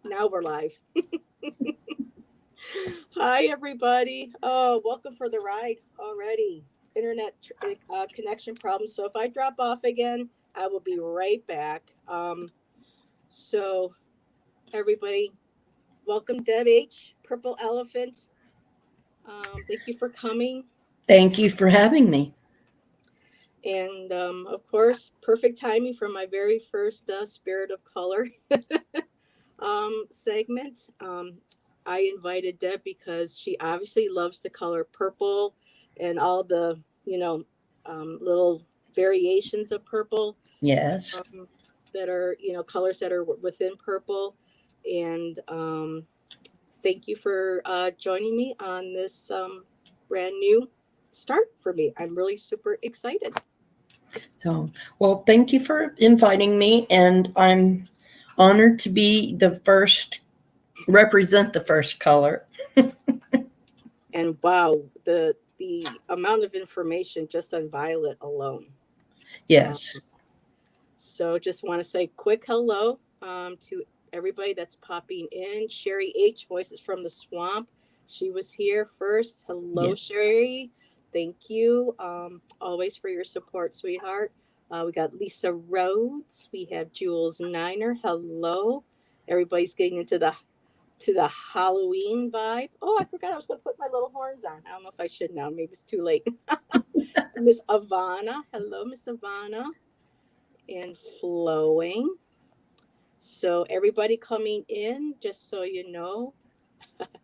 Now we're live. Hi, everybody. Oh, welcome for the ride already. Internet connection problem. So if I drop off again, I will be right back. So everybody, welcome Deb H, Purple Elephant. Thank you for coming. Thank you for having me. And of course, perfect timing for my very first Spirit of Color segment. I invited Deb because she obviously loves the color purple and all the, little variations of purple Yes. um, that are, colors that are within purple. And thank you for joining me on this brand new start for me. I'm really super excited. Well, thank you for inviting me, and I'm honored to be the first, represent the first color. And wow, the amount of information just on violet alone. Um, Yes. So just want to say quick hello to everybody that's popping in. Sherry H, Voices from the Swamp. She was here first. Hello, Yeah. Sherry. Thank you always for your support, sweetheart. We got Lisa Rhodes. We have Jules Niner. Hello. Everybody's getting into the Halloween vibe. Oh, I forgot I was going to put my little horns on. I don't know if I should now. Maybe it's too late. Miss Ivana. Hello, Miss Ivana and flowing. So everybody coming in, just so you know,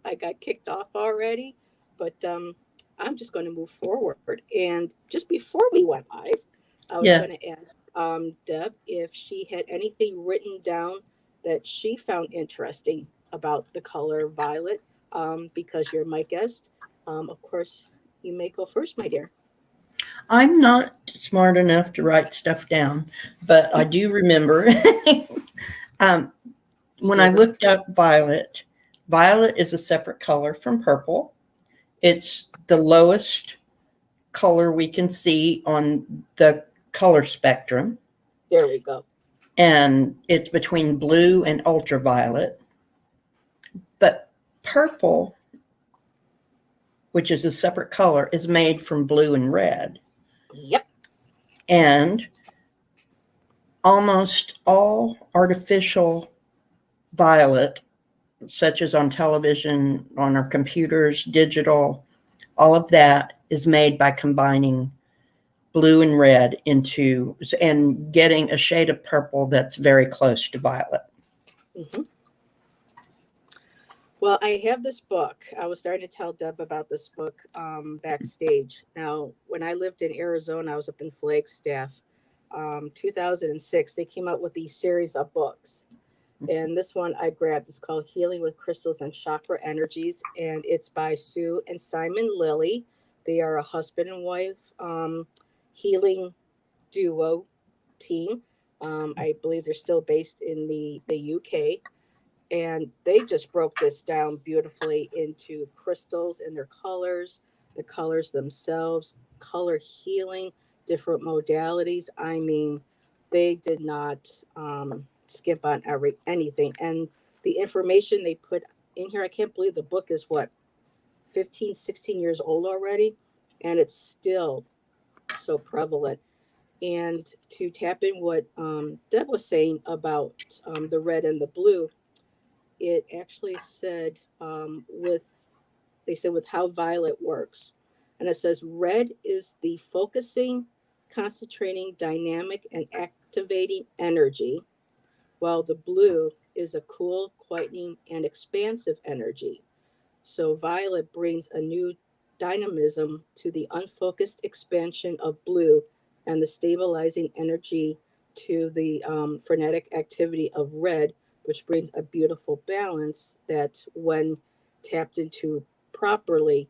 I got kicked off already, but I'm just going to move forward. And just before we went live, I was going Yes. to ask Deb if she had anything written down that she found interesting about the color violet, because you're my guest. Of course, you may go first, my dear. I'm not smart enough to write stuff down, but I do remember um, when I Sniggers. looked up violet, violet is a separate color from purple. It's the lowest color we can see on the color spectrum, There we go. and it's between blue and ultraviolet. But purple, which is a separate color, is made from blue and red. Yep. And almost all artificial violet, such as on television, on our computers, digital, all of that is made by combining blue and red into and getting a shade of purple that's very close to violet. Hmm. Well, I have this book. I was starting to tell Deb about this book backstage. Now, when I lived in Arizona, I was up in Flagstaff. 2006, they came out with these series of books. And this one I grabbed is called Healing with Crystals and Chakra Energies. And it's by Sue and Simon Lilly. They are a husband and wife healing duo team. I believe they're still based in the UK, and they just broke this down beautifully into crystals and their colors, the colors themselves, color healing, different modalities. I mean, they did not skip on anything, and the information they put in here, I can't believe the book is what, 15, 16 years old already, and it's still so prevalent. And to tap in what Deb was saying about the red and the blue, it actually said they said with how violet works, and it says red is the focusing, concentrating, dynamic, and activating energy, while the blue is a cool, quietening, and expansive energy. So violet brings a new dynamism to the unfocused expansion of blue and the stabilizing energy to the frenetic activity of red, which brings a beautiful balance that, when tapped into properly,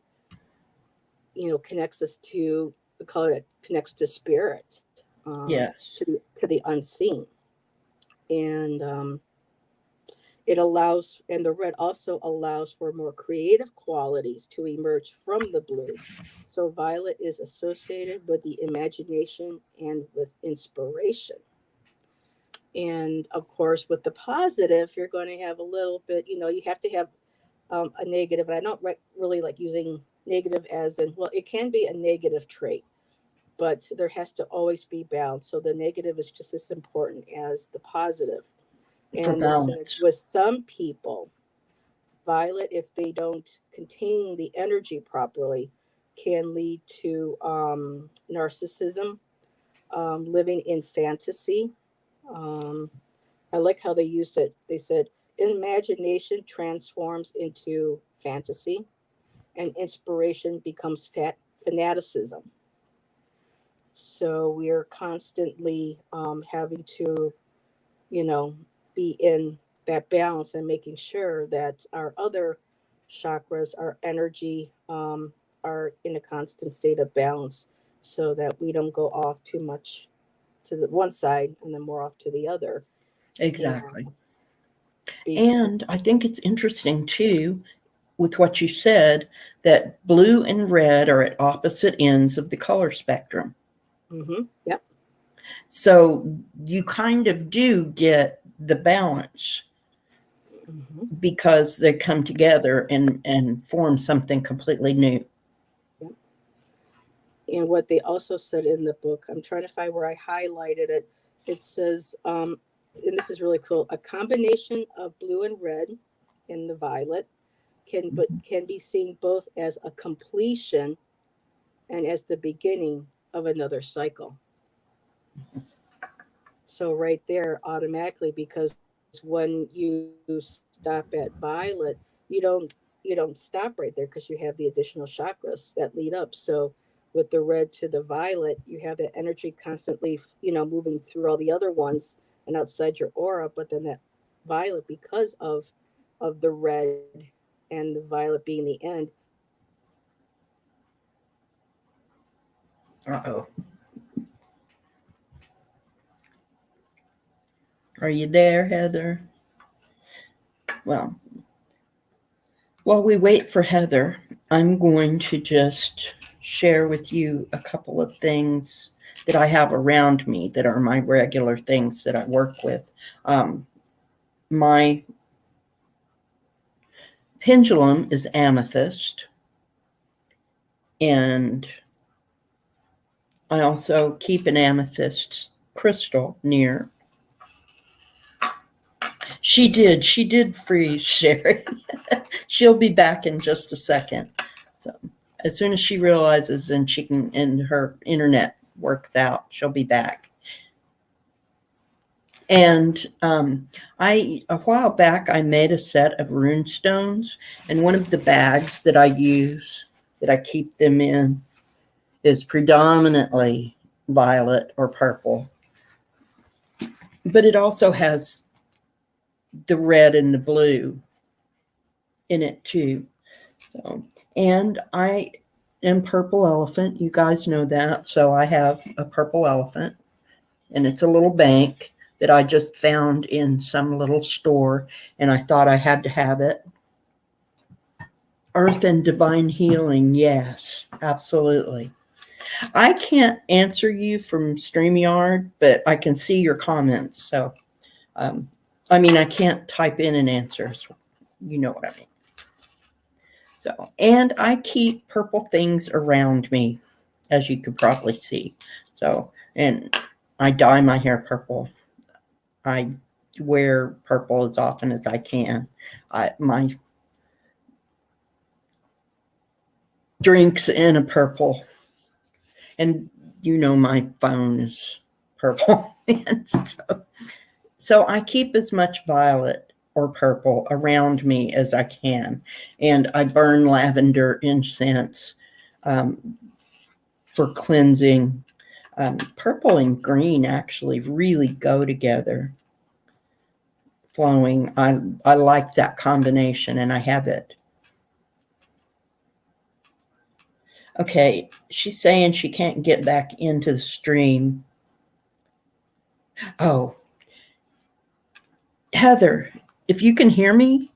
connects us to the color that connects to spirit, Yes. to the unseen. And it allows, and the red also allows for more creative qualities to emerge from the blue. So violet is associated with the imagination and with inspiration. And of course, with the positive, you're going to have a little bit, you have to have a negative. And I don't really like using negative as in, well, it can be a negative trait, but there has to always be balance. So the negative is just as important as the positive. For And it said balance. with some people, violet, if they don't contain the energy properly, can lead to narcissism, living in fantasy. Um, I like how they used it. They said, imagination transforms into fantasy, and inspiration becomes fanaticism. So we are constantly having to, you know, be in that balance and making sure that our other chakras, our energy, are in a constant state of balance so that we don't go off too much to the one side and then more off to the other. Exactly. And be, And I think it's interesting too, with what you said, that blue and red are at opposite ends of the color spectrum. yep. So you kind of do get the balance hmm because they come together and form something completely new. yep. And what they also said in the book, I'm trying to find where I highlighted it. It says, and this is really cool, a combination of blue and red in the violet can be seen both as a completion and as the beginning of another cycle. So right there, automatically, because when you stop at violet, you don't you don't stop right there because you have the additional chakras that lead up. So with the red to the violet, you have that energy constantly, moving through all the other ones and outside your aura. But then that violet, because of the red and the violet being the end. Uh-oh. Are you there, Heather? Well, while we wait for Heather, I'm going to just share with you a couple of things that I have around me that are my regular things that I work with. My pendulum is amethyst, and I also keep an amethyst crystal near. She did freeze, Sherry. She'll be back in just a second. So as soon as she realizes and her internet works out, she'll be back. And a while back, I made a set of rune stones, and one of the bags that I use, that I keep them in, is predominantly violet or purple, but it also has the red and the blue in it too. So, and I am purple elephant. You guys know that. So I have a purple elephant, and it's a little bank that I just found in some little store, and I thought I had to have it. Earth and divine healing. Yes, absolutely. I can't answer you from StreamYard, but I can see your comments. So, I can't type in an answer. So you know what I mean. So, and I keep purple things around me, as you could probably see. So, and I dye my hair purple. I wear purple as often as I can. My drinks in a purple, and my phone is purple. And so I keep as much violet or purple around me as I can, and I burn lavender incense for cleansing. Purple and green actually really go together, flowing. I like that combination, and I have it. Okay, she's saying she can't get back into the stream. Oh, Heather, if you can hear me,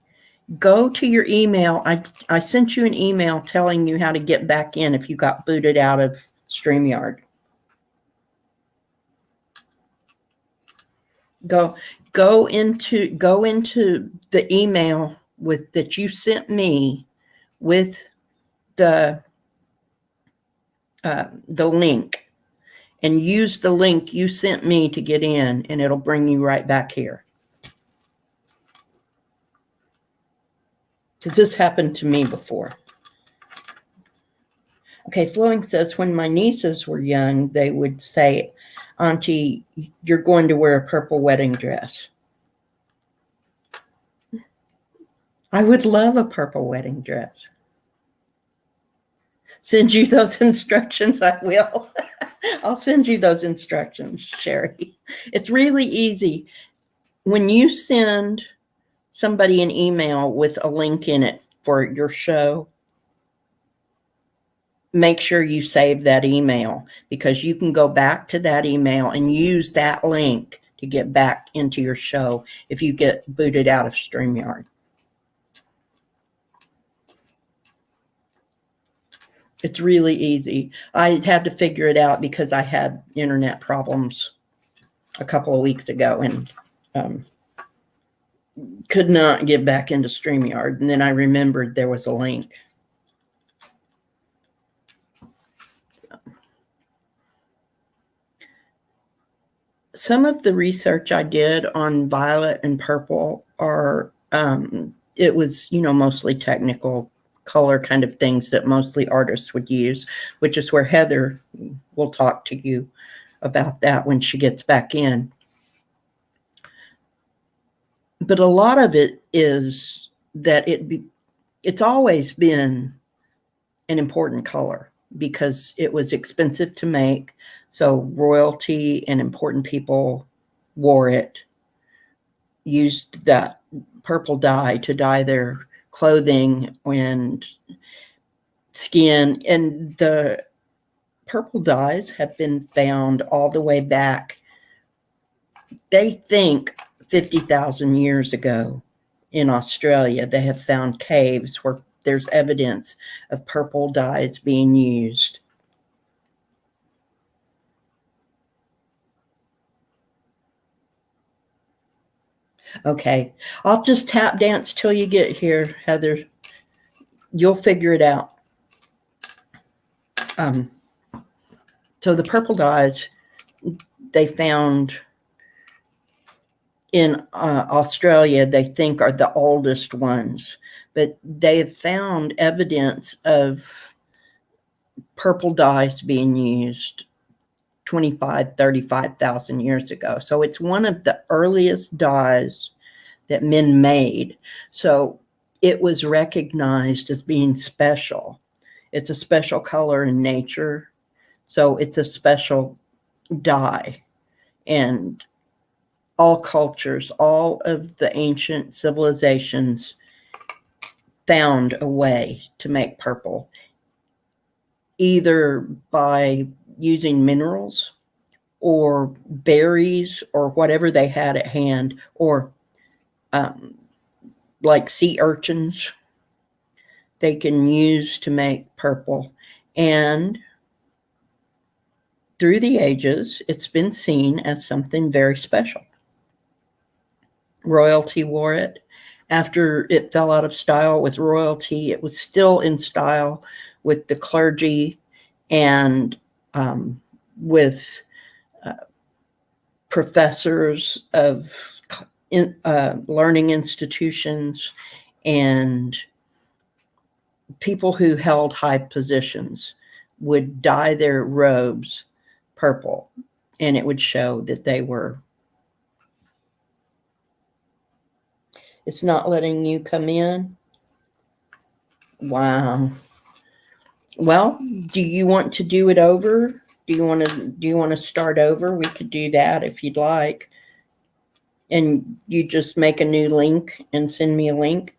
go to your email. I sent you an email telling you how to get back in if you got booted out of StreamYard. Go into the email that you sent me with the link, and use the link you sent me to get in, and it'll bring you right back here. Because this happened to me before. Okay, Flowing says, when my nieces were young, they would say, Auntie, you're going to wear a purple wedding dress. I would love a purple wedding dress. Send you those instructions, I will. I'll send you those instructions, Sherry. It's really easy. When you send somebody an email with a link in it for your show, make sure you save that email, because you can go back to that email and use that link to get back into your show if you get booted out of StreamYard. It's really easy. I had to figure it out because I had internet problems a couple of weeks ago and could not get back into StreamYard. And then I remembered there was a link. Some of the research I did on violet and purple are, it was, mostly technical color kind of things that mostly artists would use, which is where Heather will talk to you about that when she gets back in. But a lot of it is that it's always been an important color because it was expensive to make. So royalty and important people wore it, used that purple dye to dye their clothing and skin. And the purple dyes have been found all the way back, they think 50,000 years ago in Australia. They have found caves where there's evidence of purple dyes being used. Okay, I'll just tap dance till you get here, Heather. You'll figure it out. So the purple dyes they found in Australia, they think are the oldest ones, but they have found evidence of purple dyes being used 35,000 years ago. So it's one of the earliest dyes that men made. So it was recognized as being special. It's a special color in nature. So it's a special dye. And all cultures, all of the ancient civilizations found a way to make purple, either by using minerals or berries or whatever they had at hand, or like sea urchins they can use to make purple. And through the ages, it's been seen as something very special. Royalty wore it. After it fell out of style with royalty, it was still in style with the clergy and with professors of learning institutions and people who held high positions would dye their robes purple, and it would show that they were. It's not letting you come in. Wow. Well, do you want to do it over? Do you want to start over? We could do that if you'd like. And you just make a new link and send me a link.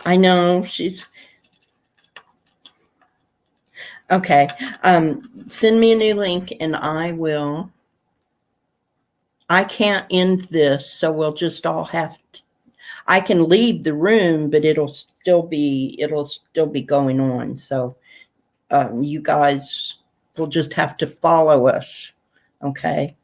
I know she's okay. Send me a new link and I will. I can't end this, so we'll just all have to. I can leave the room, but it'll still be going on. So You guys will just have to follow us, okay?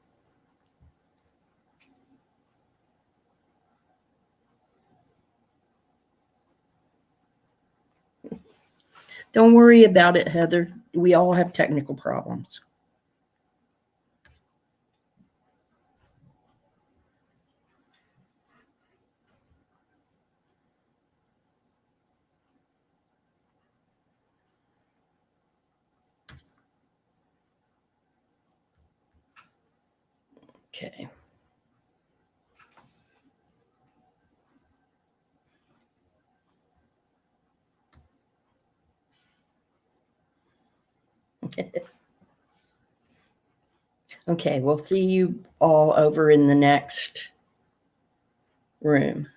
Don't worry about it, Heather. We all have technical problems. Okay. Okay, we'll see you all over in the next room.